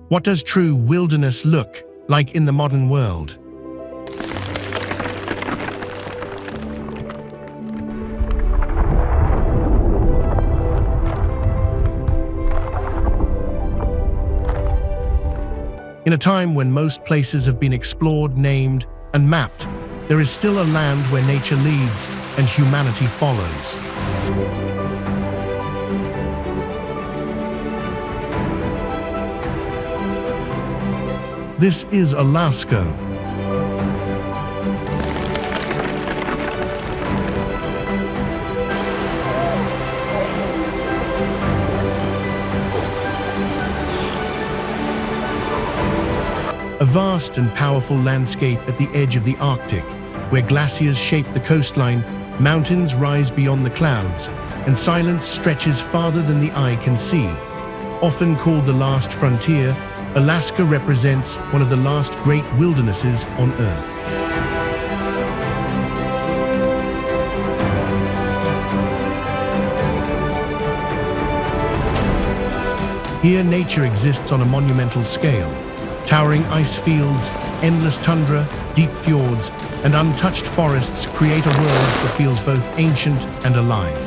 What does true wilderness look like in the modern world? In a time when most places have been explored, named, and mapped, there is still a land where nature leads and humanity follows. This is Alaska. A vast and powerful landscape at the edge of the Arctic, where glaciers shape the coastline, mountains rise beyond the clouds, and silence stretches farther than the eye can see. Often called the last frontier, Alaska represents one of the last great wildernesses on Earth. Here, nature exists on a monumental scale. Towering ice fields, endless tundra, deep fjords, and untouched forests create a world that feels both ancient and alive.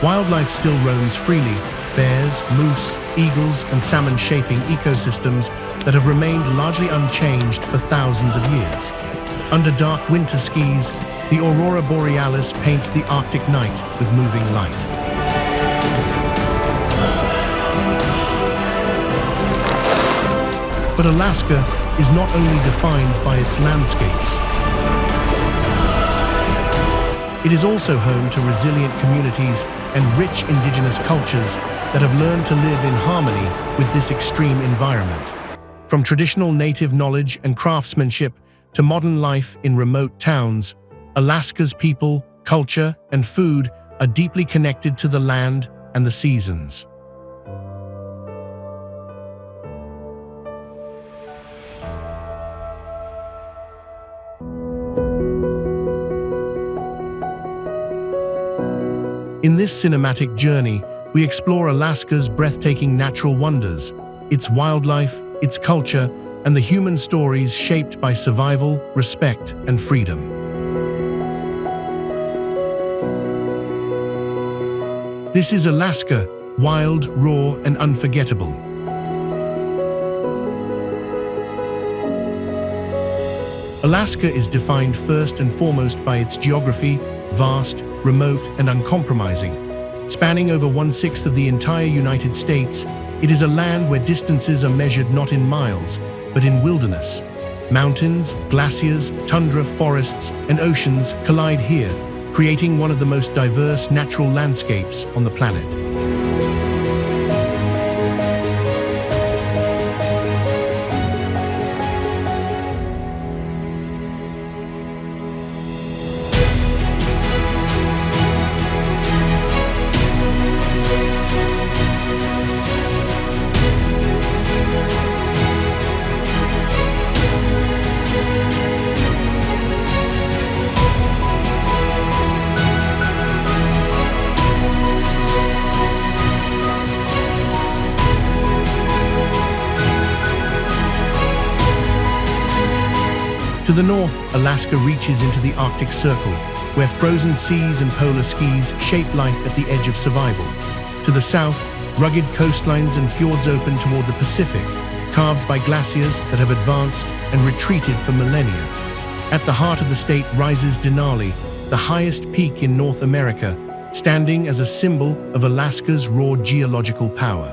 Wildlife still roams freely: bears, moose, eagles, and salmon shaping ecosystems that have remained largely unchanged for thousands of years. Under dark winter skies, the aurora borealis paints the Arctic night with moving light. But Alaska is not only defined by its landscapes. It is also home to resilient communities and rich indigenous cultures that have learned to live in harmony with this extreme environment. From traditional native knowledge and craftsmanship to modern life in remote towns, Alaska's people, culture, and food are deeply connected to the land and the seasons. In this cinematic journey, we explore Alaska's breathtaking natural wonders, its wildlife, its culture, and the human stories shaped by survival, respect, and freedom. This is Alaska, wild, raw, and unforgettable. Alaska is defined first and foremost by its geography, vast, remote, and uncompromising. Spanning over 1/6 of the entire United States, it is a land where distances are measured not in miles, but in wilderness. Mountains, glaciers, tundra, forests, and oceans collide here, creating one of the most diverse natural landscapes on the planet. To the north, Alaska reaches into the Arctic Circle, where frozen seas and polar skis shape life at the edge of survival. To the south, rugged coastlines and fjords open toward the Pacific, carved by glaciers that have advanced and retreated for millennia. At the heart of the state rises Denali, the highest peak in North America, standing as a symbol of Alaska's raw geological power.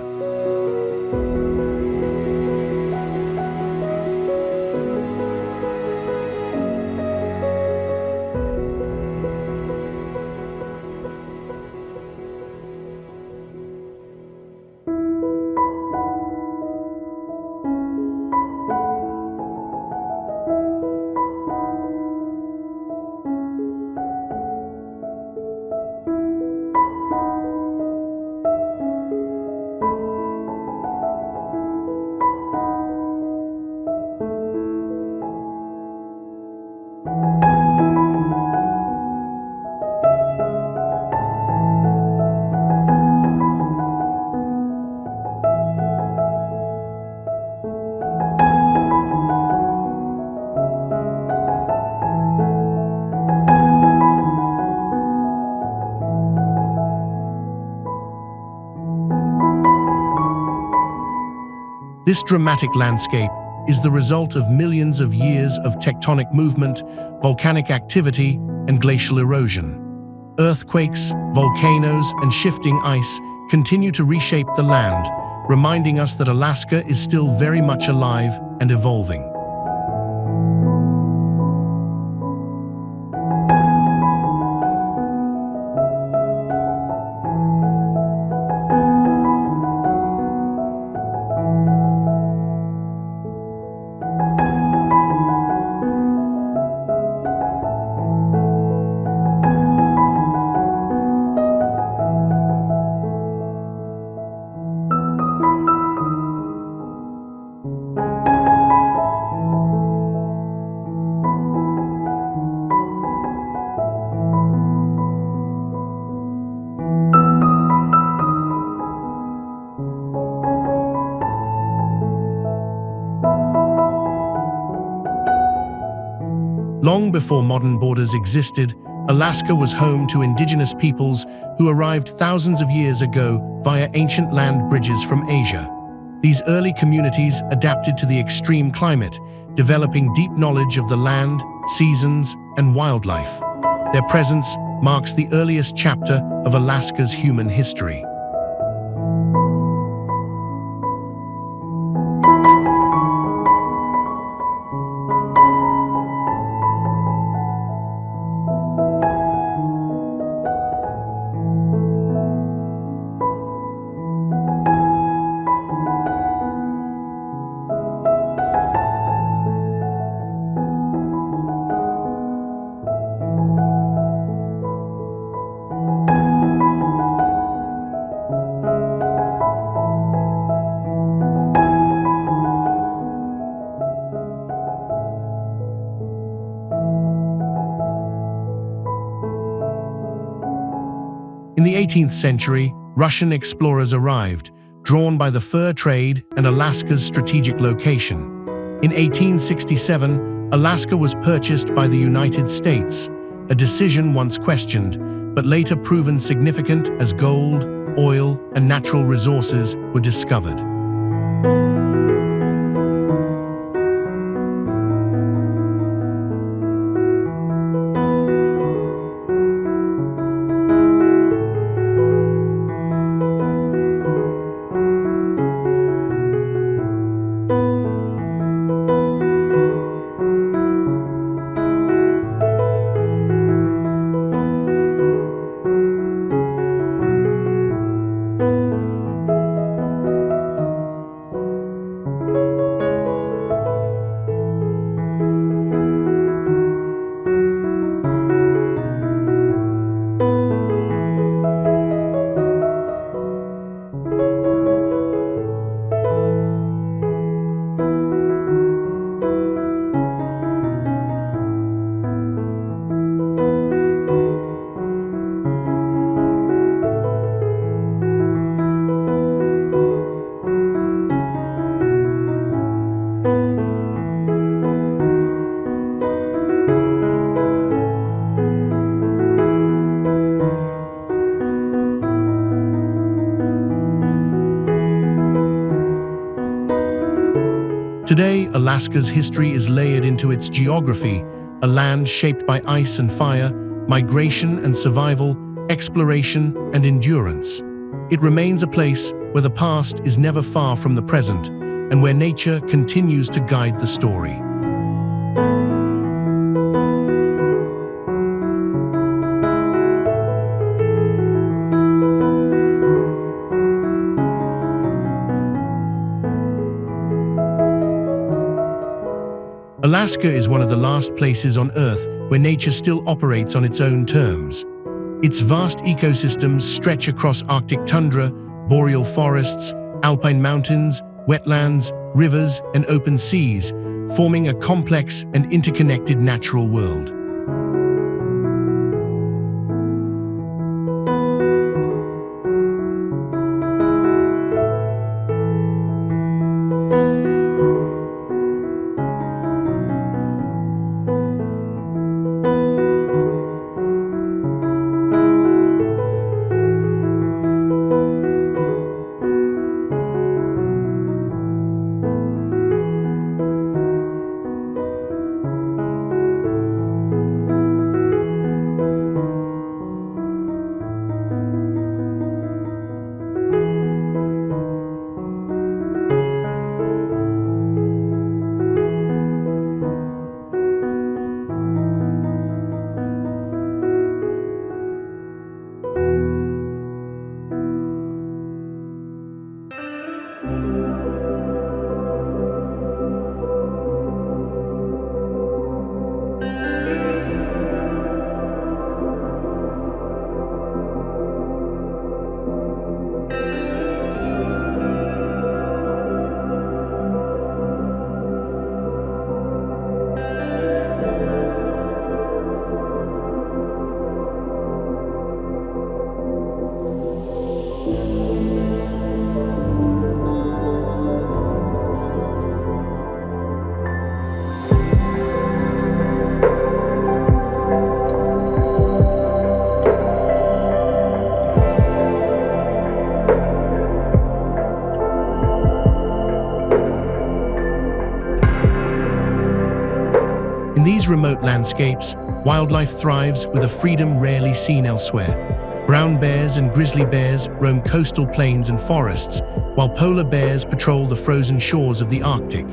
This dramatic landscape is the result of millions of years of tectonic movement, volcanic activity, and glacial erosion. Earthquakes, volcanoes, and shifting ice continue to reshape the land, reminding us that Alaska is still very much alive and evolving. Long before modern borders existed, Alaska was home to indigenous peoples who arrived thousands of years ago via ancient land bridges from Asia. These early communities adapted to the extreme climate, developing deep knowledge of the land, seasons, and wildlife. Their presence marks the earliest chapter of Alaska's human history. In the 18th century, Russian explorers arrived, drawn by the fur trade and Alaska's strategic location. In 1867, Alaska was purchased by the United States, a decision once questioned, but later proven significant as gold, oil, and natural resources were discovered. Today, Alaska's history is layered into its geography, a land shaped by ice and fire, migration and survival, exploration and endurance. It remains a place where the past is never far from the present, and where nature continues to guide the story. Alaska is one of the last places on Earth where nature still operates on its own terms. Its vast ecosystems stretch across Arctic tundra, boreal forests, alpine mountains, wetlands, rivers, and open seas, forming a complex and interconnected natural world. In these remote landscapes, wildlife thrives with a freedom rarely seen elsewhere. Brown bears and grizzly bears roam coastal plains and forests, while polar bears patrol the frozen shores of the Arctic.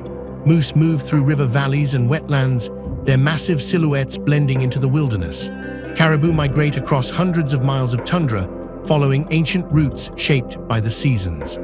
Moose move through river valleys and wetlands, their massive silhouettes blending into the wilderness. Caribou migrate across hundreds of miles of tundra, following ancient routes shaped by the seasons.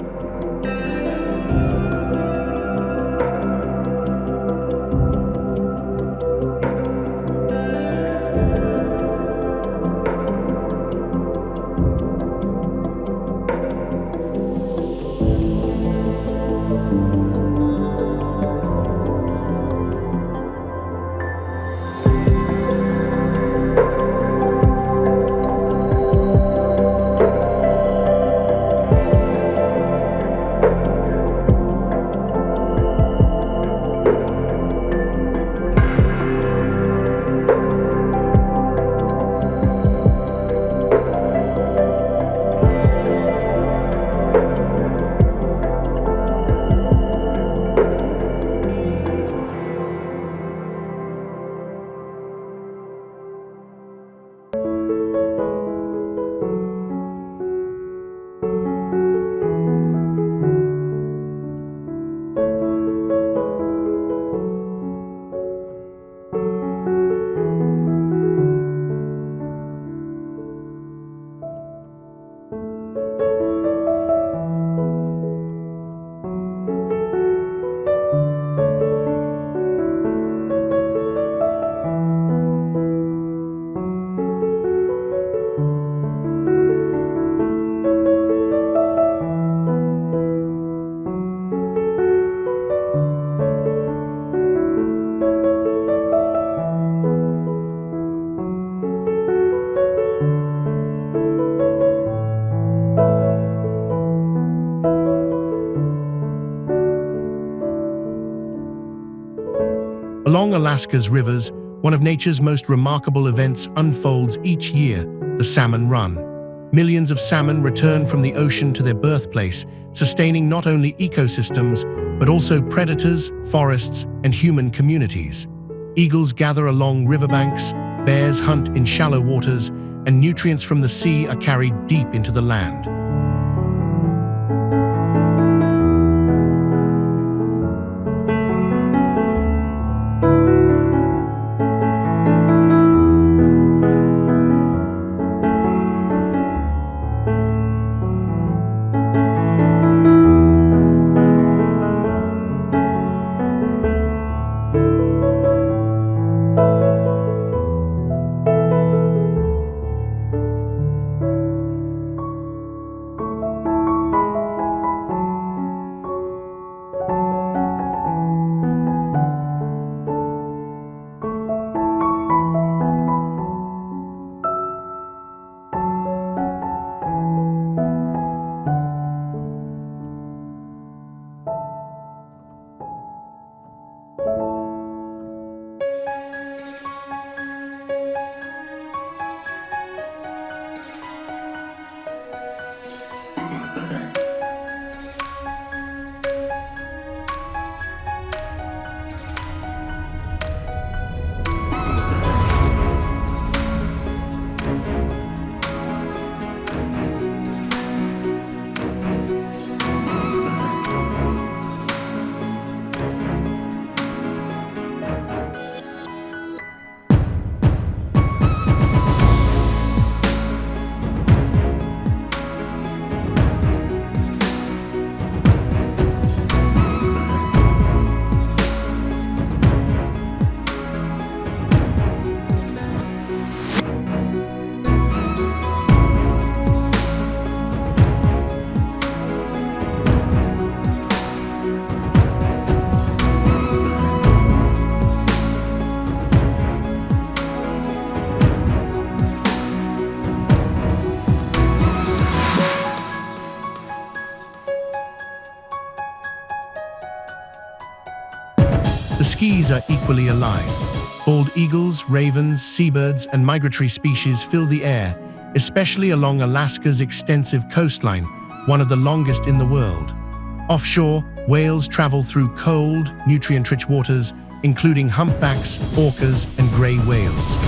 Along Alaska's rivers, one of nature's most remarkable events unfolds each year, the Salmon Run. Millions of salmon return from the ocean to their birthplace, sustaining not only ecosystems, but also predators, forests, and human communities. Eagles gather along riverbanks, bears hunt in shallow waters, and nutrients from the sea are carried deep into the land. The Skis are equally alive. Bald eagles, ravens, seabirds, and migratory species fill the air, especially along Alaska's extensive coastline, one of the longest in the world. Offshore, whales travel through cold, nutrient-rich waters, including humpbacks, orcas, and gray whales.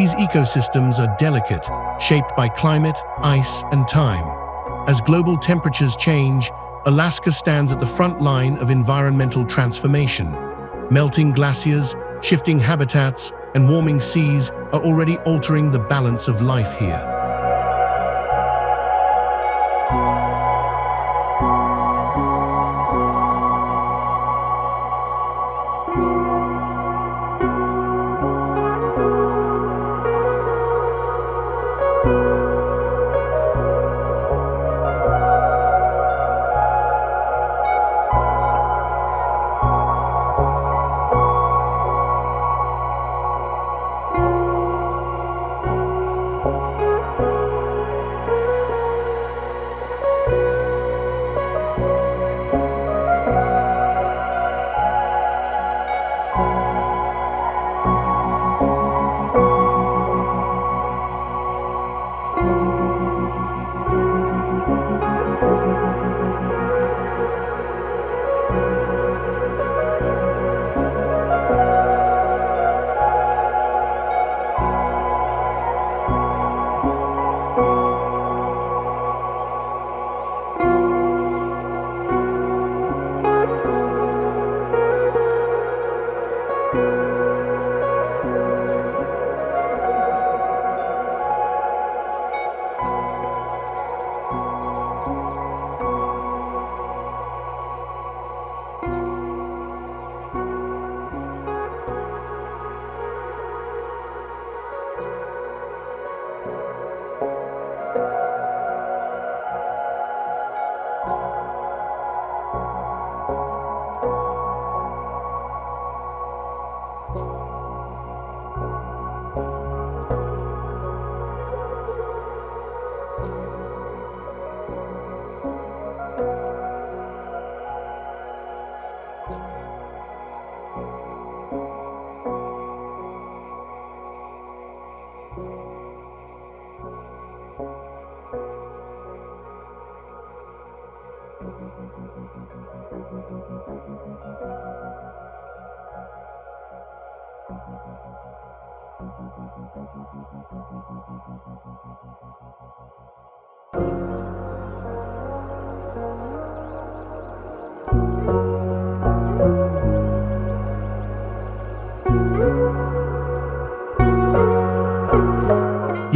These ecosystems are delicate, shaped by climate, ice, and time. As global temperatures change, Alaska stands at the front line of environmental transformation. Melting glaciers, shifting habitats, and warming seas are already altering the balance of life here.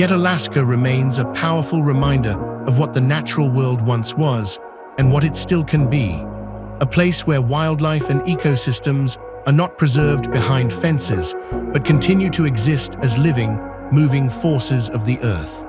Yet Alaska remains a powerful reminder of what the natural world once was and what it still can be. A place where wildlife and ecosystems are not preserved behind fences, but continue to exist as living, moving forces of the earth.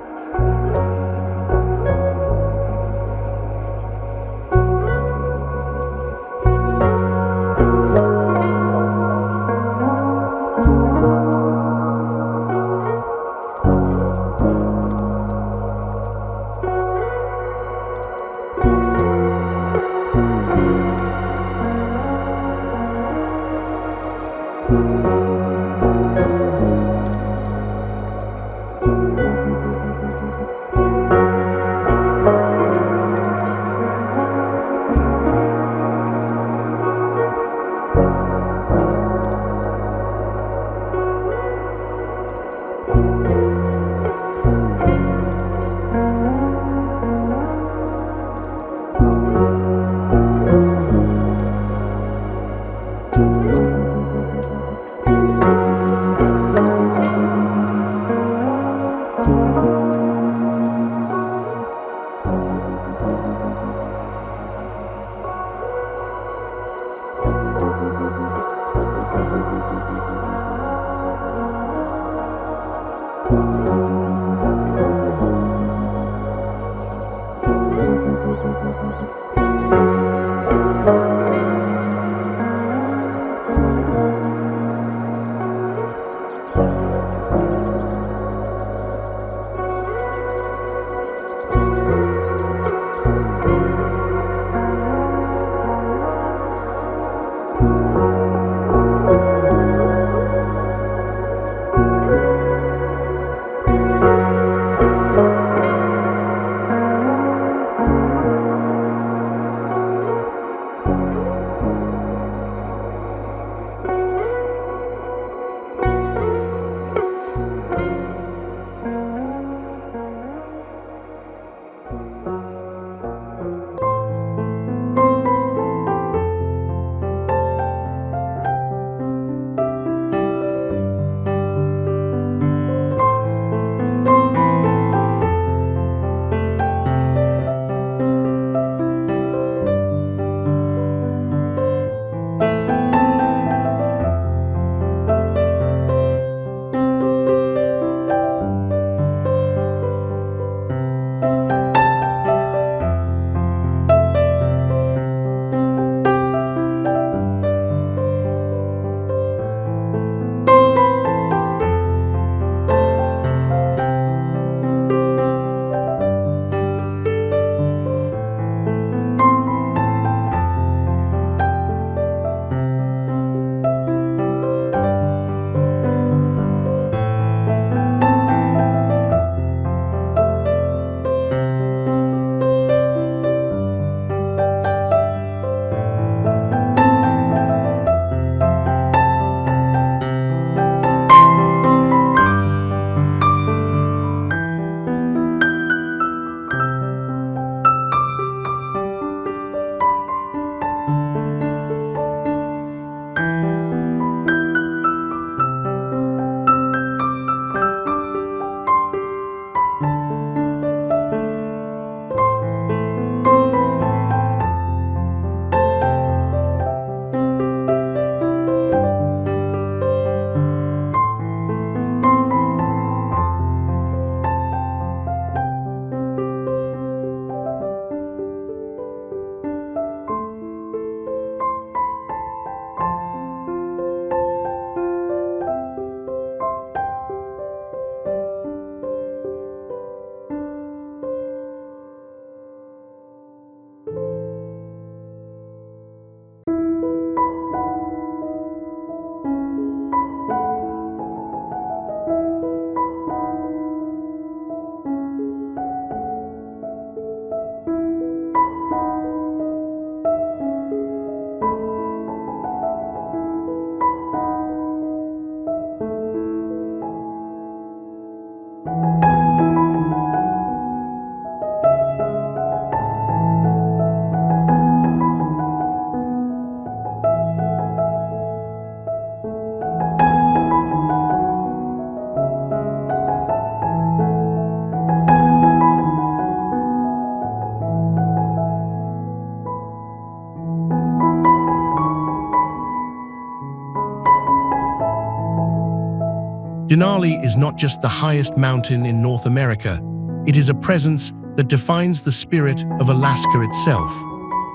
Denali is not just the highest mountain in North America, it is a presence that defines the spirit of Alaska itself.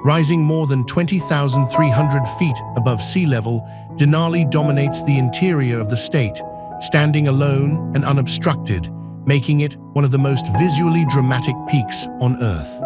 Rising more than 20,300 feet above sea level, Denali dominates the interior of the state, standing alone and unobstructed, making it one of the most visually dramatic peaks on Earth.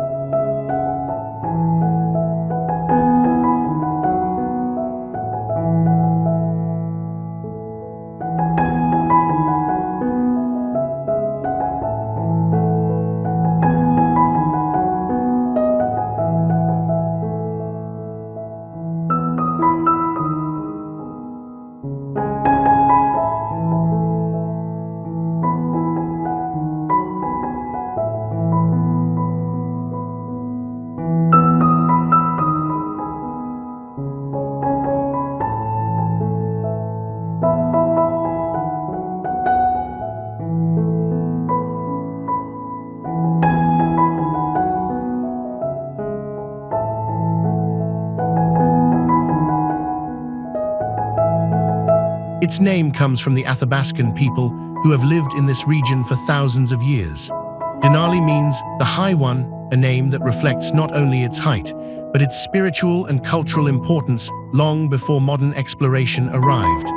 Its name comes from the Athabascan people who have lived in this region for thousands of years. Denali means the High One, a name that reflects not only its height, but its spiritual and cultural importance long before modern exploration arrived.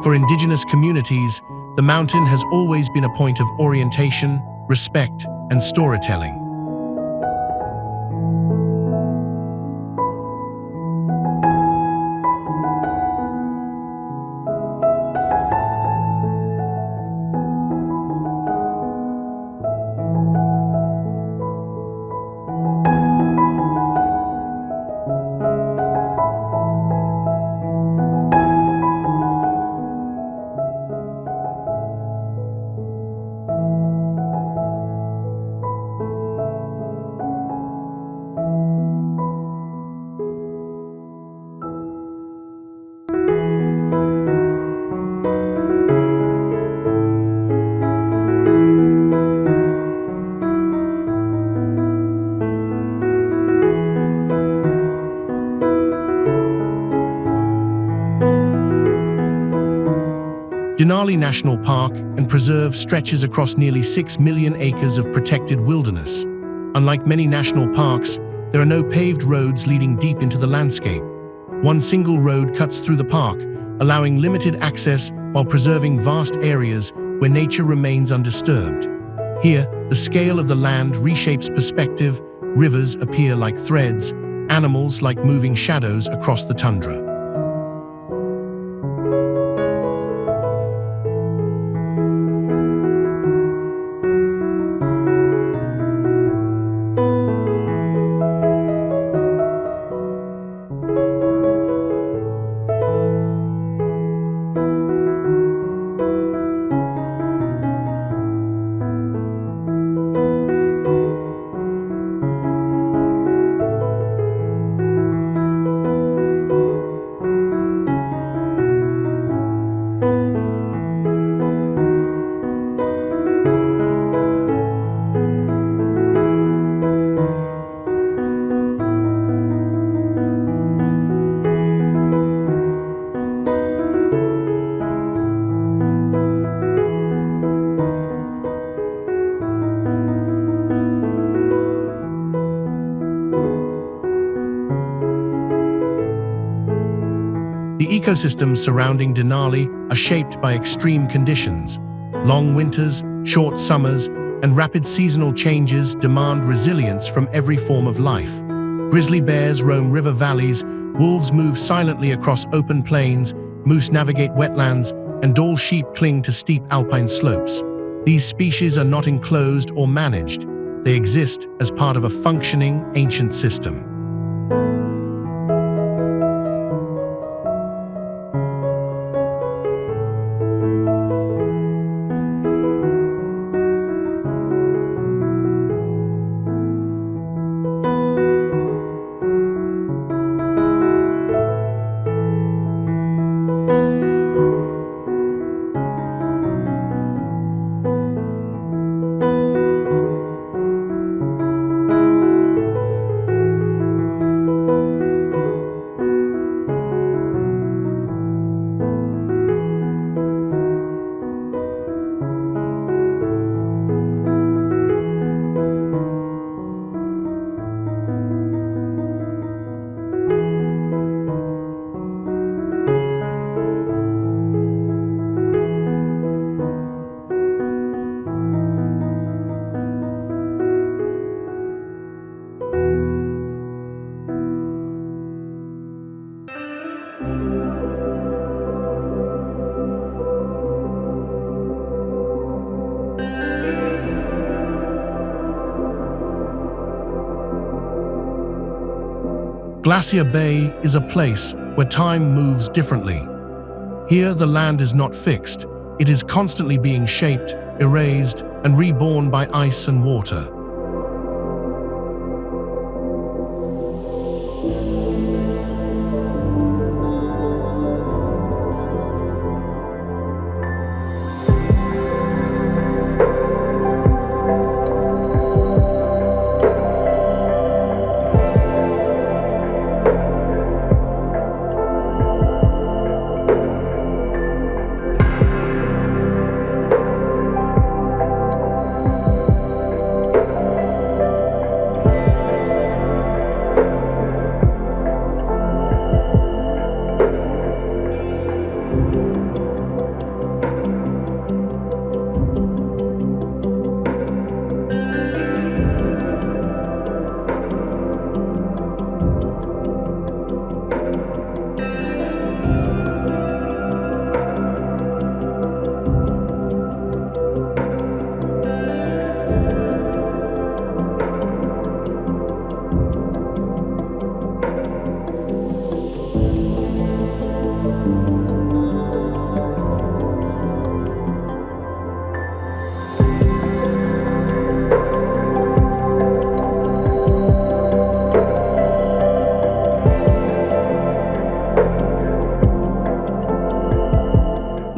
For indigenous communities, the mountain has always been a point of orientation, respect, and storytelling. Denali National Park and Preserve stretches across nearly 6 million acres of protected wilderness. Unlike many national parks, there are no paved roads leading deep into the landscape. One single road cuts through the park, allowing limited access while preserving vast areas where nature remains undisturbed. Here, the scale of the land reshapes perspective, rivers appear like threads, animals like moving shadows across the tundra. The ecosystems surrounding Denali are shaped by extreme conditions. Long winters, short summers, and rapid seasonal changes demand resilience from every form of life. Grizzly bears roam river valleys, wolves move silently across open plains, moose navigate wetlands, and Dall sheep cling to steep alpine slopes. These species are not enclosed or managed. They exist as part of a functioning, ancient system. Glacier Bay is a place where time moves differently. Here, the land is not fixed. It is constantly being shaped, erased, and reborn by ice and water.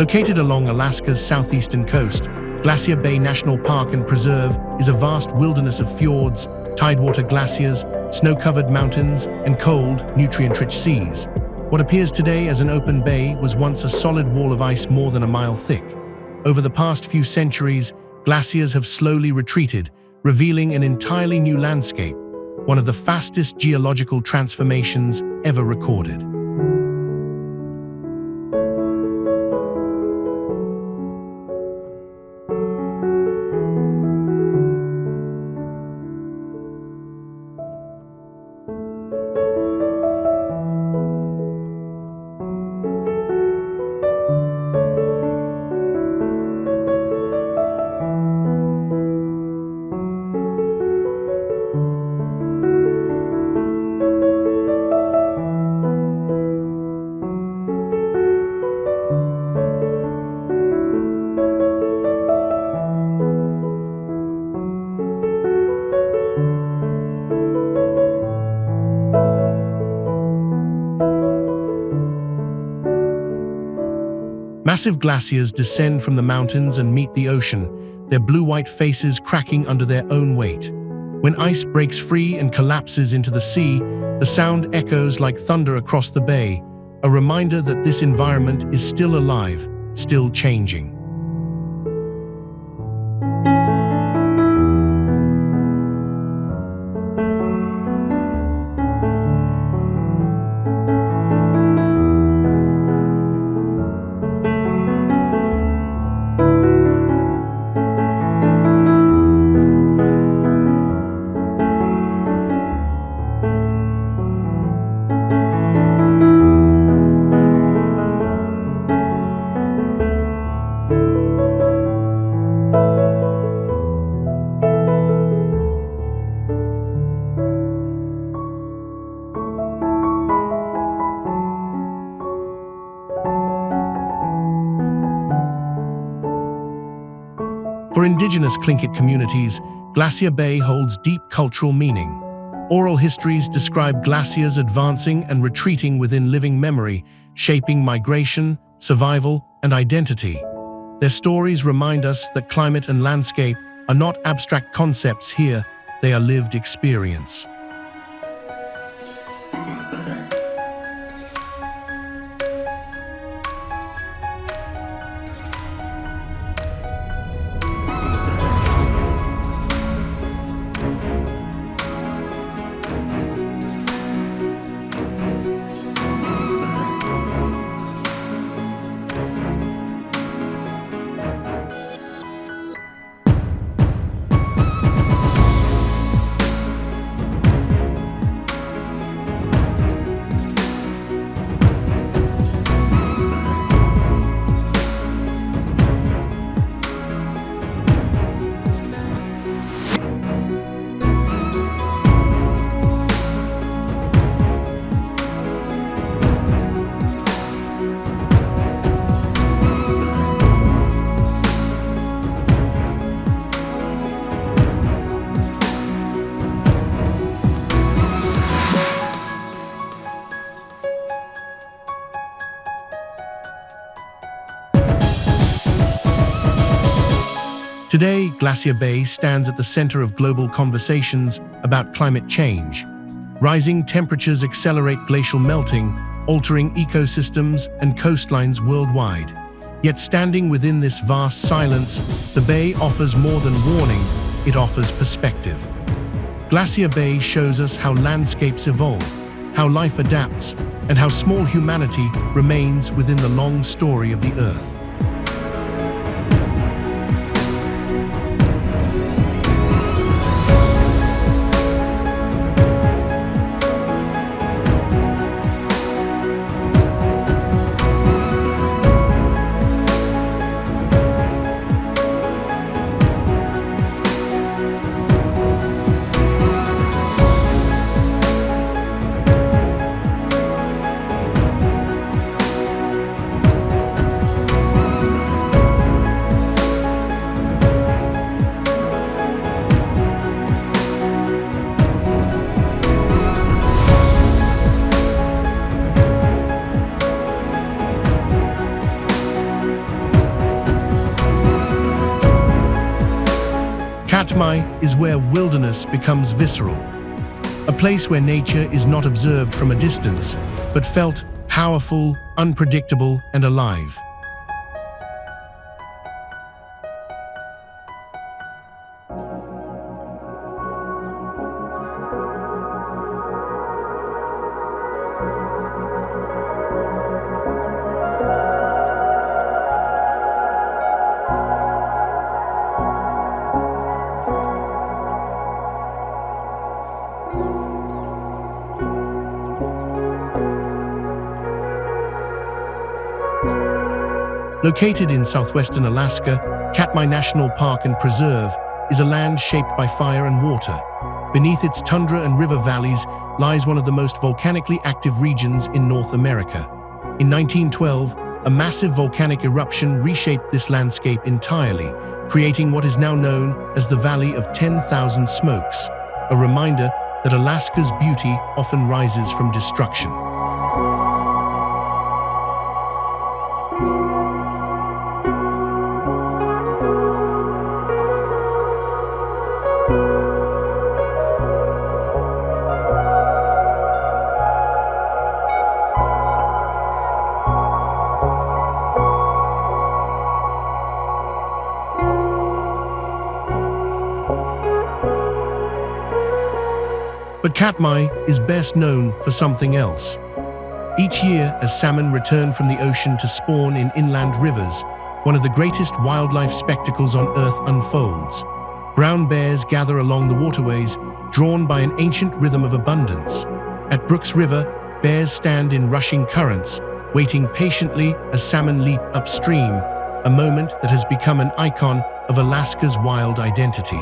Located along Alaska's southeastern coast, Glacier Bay National Park and Preserve is a vast wilderness of fjords, tidewater glaciers, snow-covered mountains, and cold, nutrient-rich seas. What appears today as an open bay was once a solid wall of ice more than a mile thick. Over the past few centuries, glaciers have slowly retreated, revealing an entirely new landscape, one of the fastest geological transformations ever recorded. Massive glaciers descend from the mountains and meet the ocean, their blue-white faces cracking under their own weight. When ice breaks free and collapses into the sea, the sound echoes like thunder across the bay, a reminder that this environment is still alive, still changing. For indigenous Tlingit communities, Glacier Bay holds deep cultural meaning. Oral histories describe glaciers advancing and retreating within living memory, shaping migration, survival, and identity. Their stories remind us that climate and landscape are not abstract concepts here, they are lived experience. Today, Glacier Bay stands at the center of global conversations about climate change. Rising temperatures accelerate glacial melting, altering ecosystems and coastlines worldwide. Yet standing within this vast silence, the bay offers more than warning, it offers perspective. Glacier Bay shows us how landscapes evolve, how life adapts, and how small humanity remains within the long story of the Earth. Katmai is where wilderness becomes visceral, a place where nature is not observed from a distance, but felt powerful, unpredictable, and alive. Located in southwestern Alaska, Katmai National Park and Preserve is a land shaped by fire and water. Beneath its tundra and river valleys lies one of the most volcanically active regions in North America. In 1912, a massive volcanic eruption reshaped this landscape entirely, creating what is now known as the Valley of 10,000 Smokes, a reminder that Alaska's beauty often rises from destruction. But Katmai is best known for something else. Each year, as salmon return from the ocean to spawn in inland rivers, one of the greatest wildlife spectacles on Earth unfolds. Brown bears gather along the waterways, drawn by an ancient rhythm of abundance. At Brooks River, bears stand in rushing currents, waiting patiently as salmon leap upstream, a moment that has become an icon of Alaska's wild identity.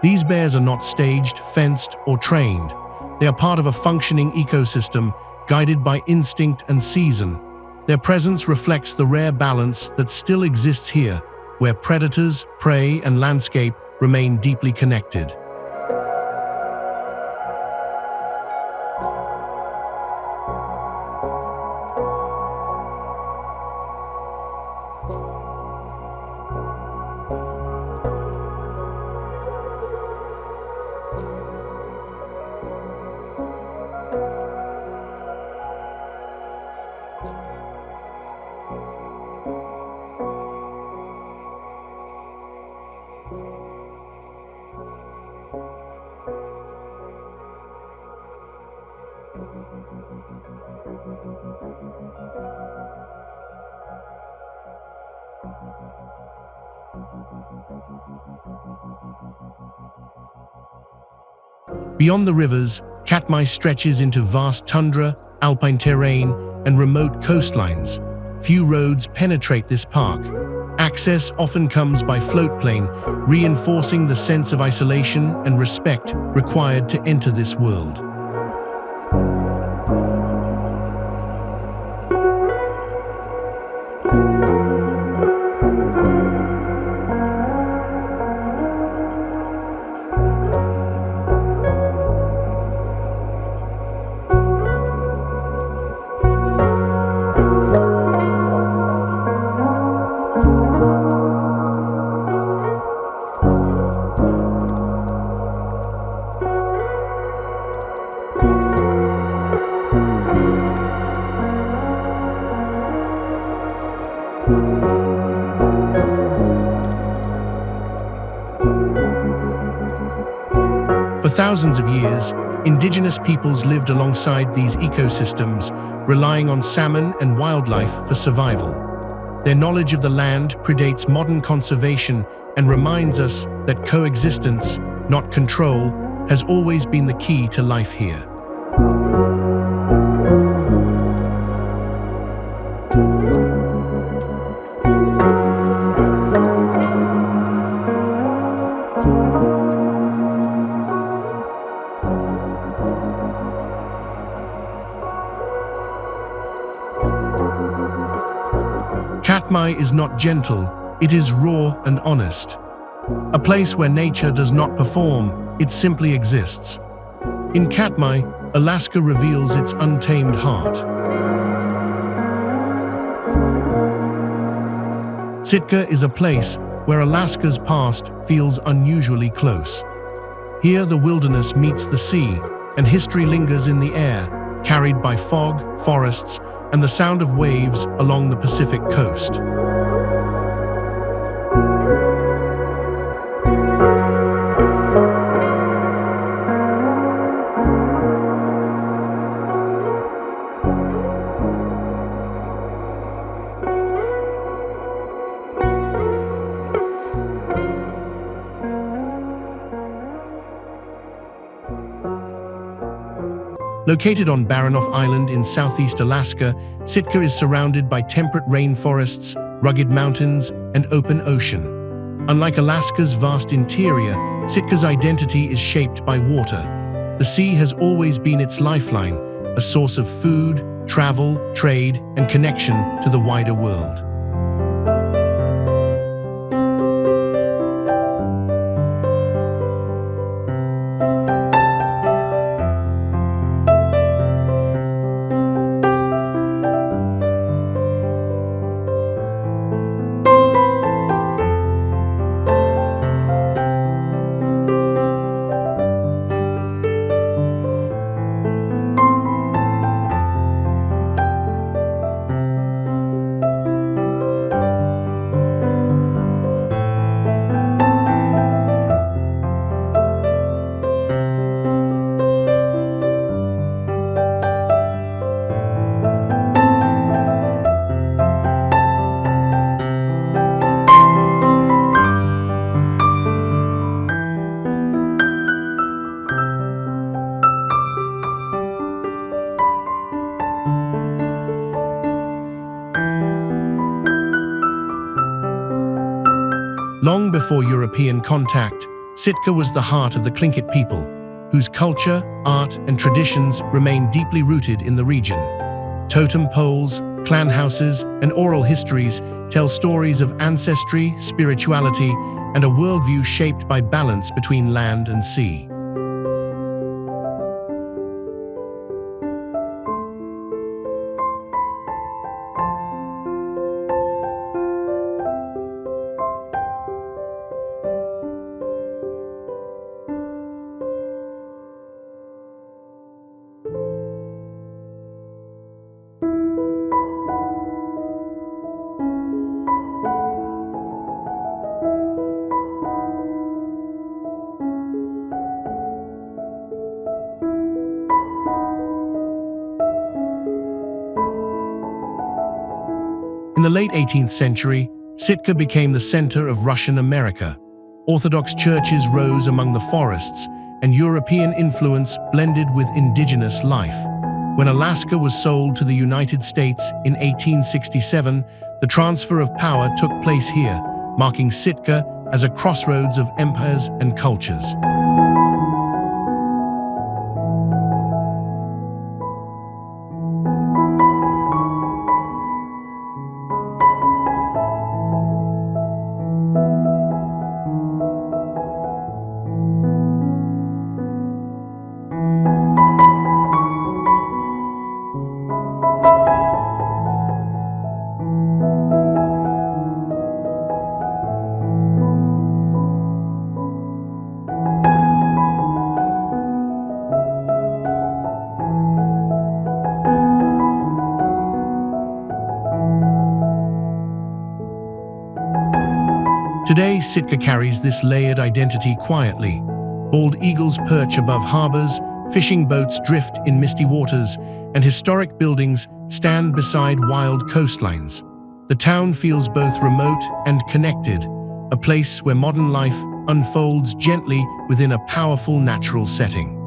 These bears are not staged, fenced, or trained. They are part of a functioning ecosystem, guided by instinct and season. Their presence reflects the rare balance that still exists here, where predators, prey, and landscape remain deeply connected. Beyond the rivers, Katmai stretches into vast tundra, alpine terrain, and remote coastlines. Few roads penetrate this park. Access often comes by floatplane, reinforcing the sense of isolation and respect required to enter this world. thousands of years, indigenous peoples lived alongside these ecosystems, relying on salmon and wildlife for survival. Their knowledge of the land predates modern conservation and reminds us that coexistence, not control, has always been the key to life here. Katmai is not gentle, it is raw and honest. A place where nature does not perform, it simply exists. In Katmai, Alaska reveals its untamed heart. Sitka is a place where Alaska's past feels unusually close. Here the wilderness meets the sea, and history lingers in the air, carried by fog, forests, and the sound of waves along the Pacific coast. Located on Baranof Island in southeast Alaska, Sitka is surrounded by temperate rainforests, rugged mountains, and open ocean. Unlike Alaska's vast interior, Sitka's identity is shaped by water. The sea has always been its lifeline, a source of food, travel, trade, and connection to the wider world. Long before European contact, Sitka was the heart of the Tlingit people, whose culture, art, and traditions remain deeply rooted in the region. Totem poles, clan houses, and oral histories tell stories of ancestry, spirituality, and a worldview shaped by balance between land and sea. In the late 18th century, Sitka became the center of Russian America. Orthodox churches rose among the forests, and European influence blended with indigenous life. When Alaska was sold to the United States in 1867, the transfer of power took place here, marking Sitka as a crossroads of empires and cultures. Today, Sitka carries this layered identity quietly. Bald eagles perch above harbors, fishing boats drift in misty waters, and historic buildings stand beside wild coastlines. The town feels both remote and connected, a place where modern life unfolds gently within a powerful natural setting.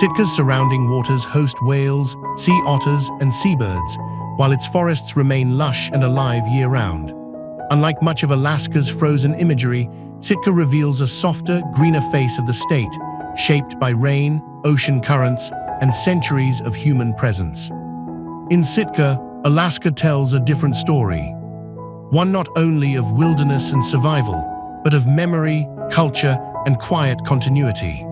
Sitka's surrounding waters host whales, sea otters, and seabirds, while its forests remain lush and alive year-round. Unlike much of Alaska's frozen imagery, Sitka reveals a softer, greener face of the state, shaped by rain, ocean currents, and centuries of human presence. In Sitka, Alaska tells a different story. One not only of wilderness and survival, but of memory, culture, and quiet continuity.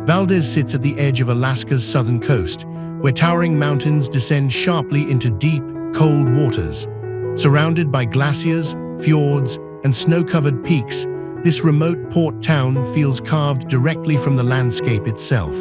Valdez sits at the edge of Alaska's southern coast, where towering mountains descend sharply into deep, cold waters. Surrounded by glaciers, fjords, and snow-covered peaks, this remote port town feels carved directly from the landscape itself.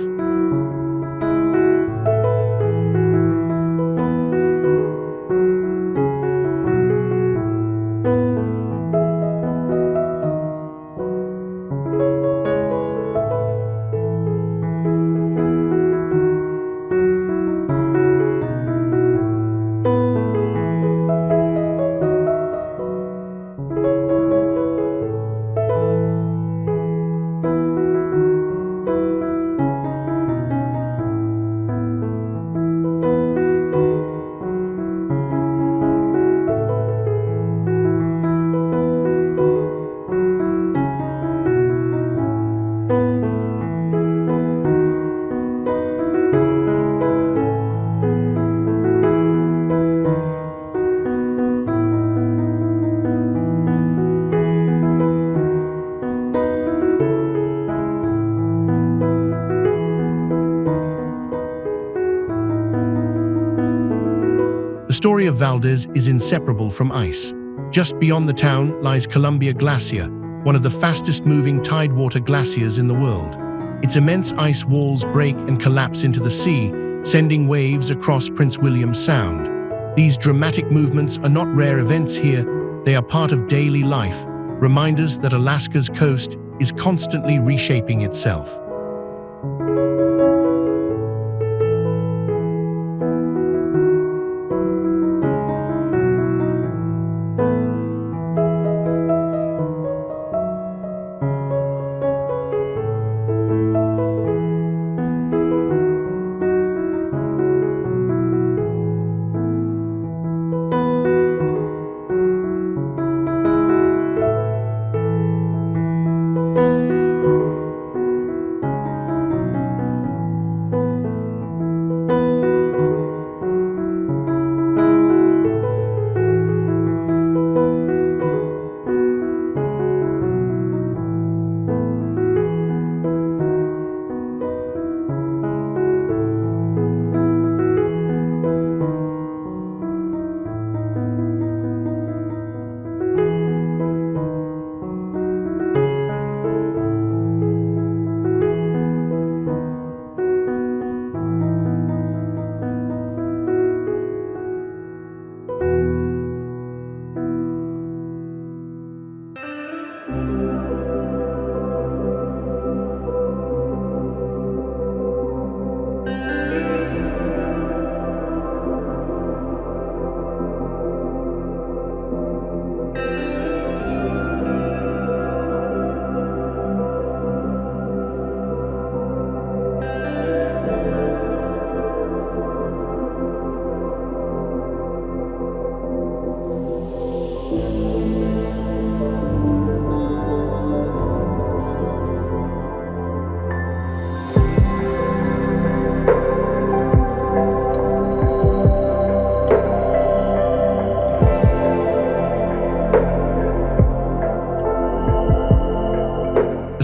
The story of Valdez is inseparable from ice. Just beyond the town lies Columbia Glacier, one of the fastest-moving tidewater glaciers in the world. Its immense ice walls break and collapse into the sea, sending waves across Prince William Sound. These dramatic movements are not rare events here, they are part of daily life, reminders that Alaska's coast is constantly reshaping itself.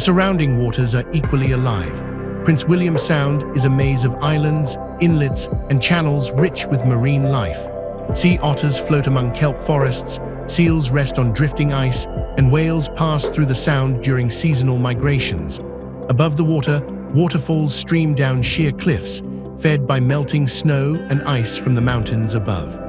surrounding waters are equally alive. Prince William Sound is a maze of islands, inlets, and channels rich with marine life. Sea otters float among kelp forests, seals rest on drifting ice, and whales pass through the sound during seasonal migrations. Above the water, waterfalls stream down sheer cliffs, fed by melting snow and ice from the mountains above.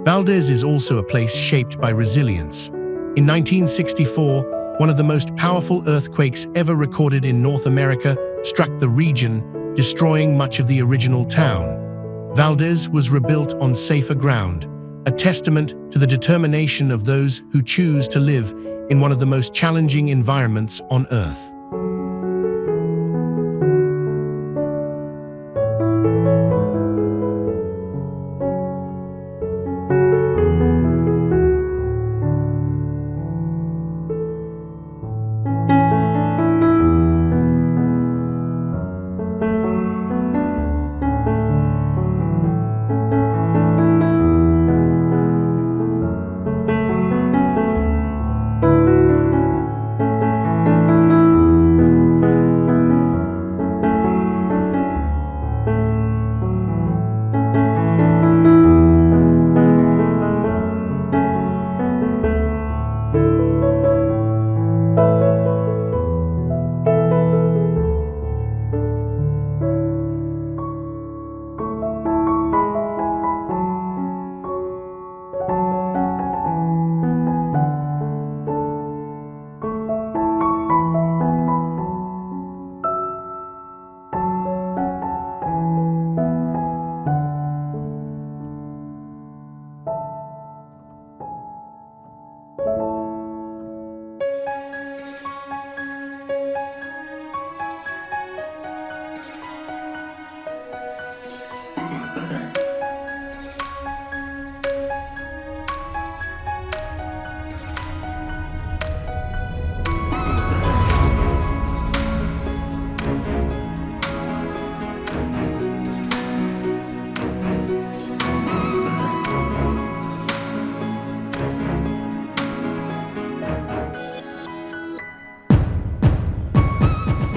Valdez is also a place shaped by resilience. In 1964, one of the most powerful earthquakes ever recorded in North America struck the region, destroying much of the original town. Valdez was rebuilt on safer ground, a testament to the determination of those who choose to live in one of the most challenging environments on Earth.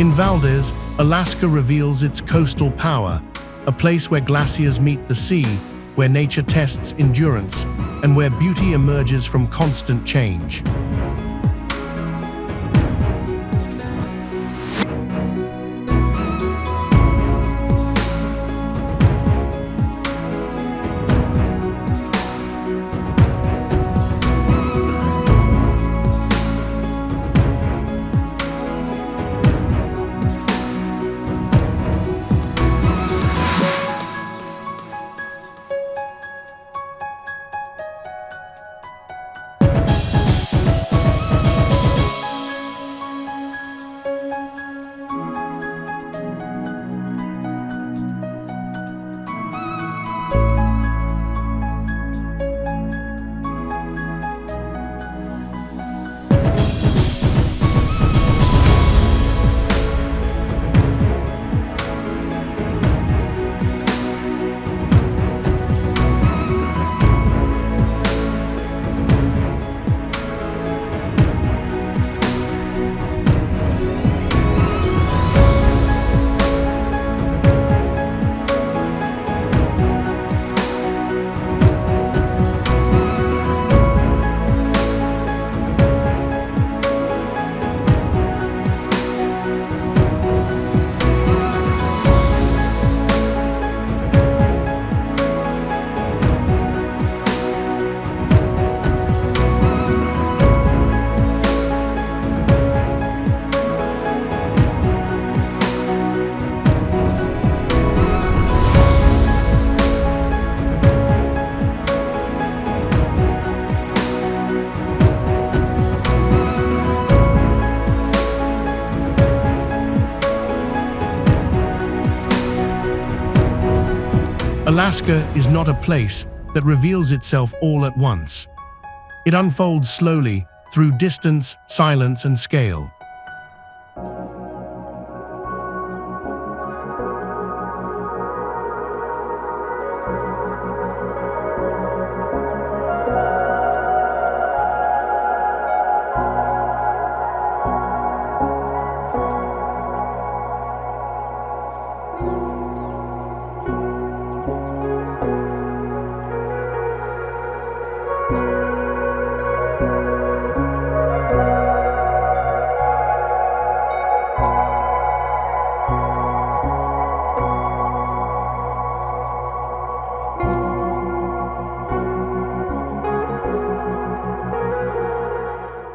In Valdez, Alaska reveals its coastal power, a place where glaciers meet the sea, where nature tests endurance, and where beauty emerges from constant change. Alaska is not a place that reveals itself all at once. It unfolds slowly through distance, silence, and scale.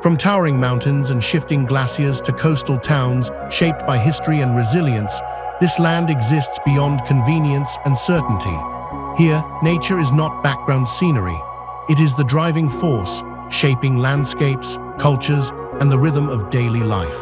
From towering mountains and shifting glaciers to coastal towns shaped by history and resilience, this land exists beyond convenience and certainty. Here, nature is not background scenery. It is the driving force, shaping landscapes, cultures, and the rhythm of daily life.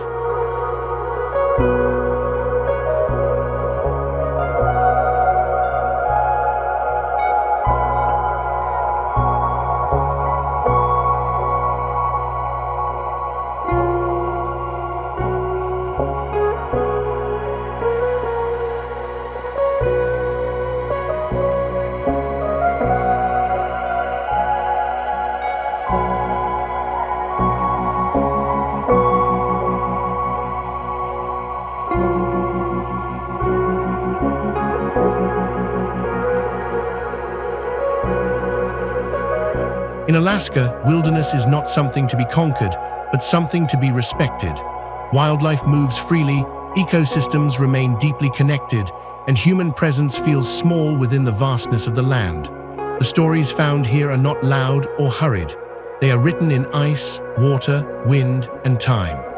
In Alaska, wilderness is not something to be conquered, but something to be respected. Wildlife moves freely, ecosystems remain deeply connected, and human presence feels small within the vastness of the land. The stories found here are not loud or hurried. They are written in ice, water, wind, and time.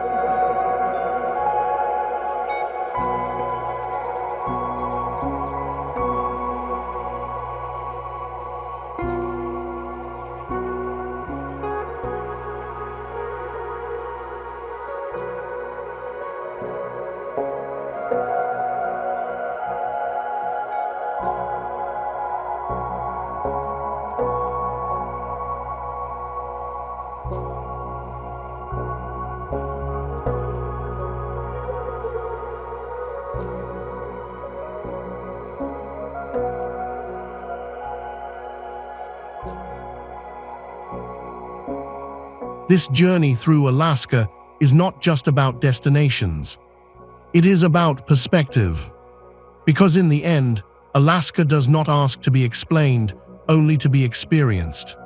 This journey through Alaska is not just about destinations. It is about perspective. Because in the end, Alaska does not ask to be explained, only to be experienced.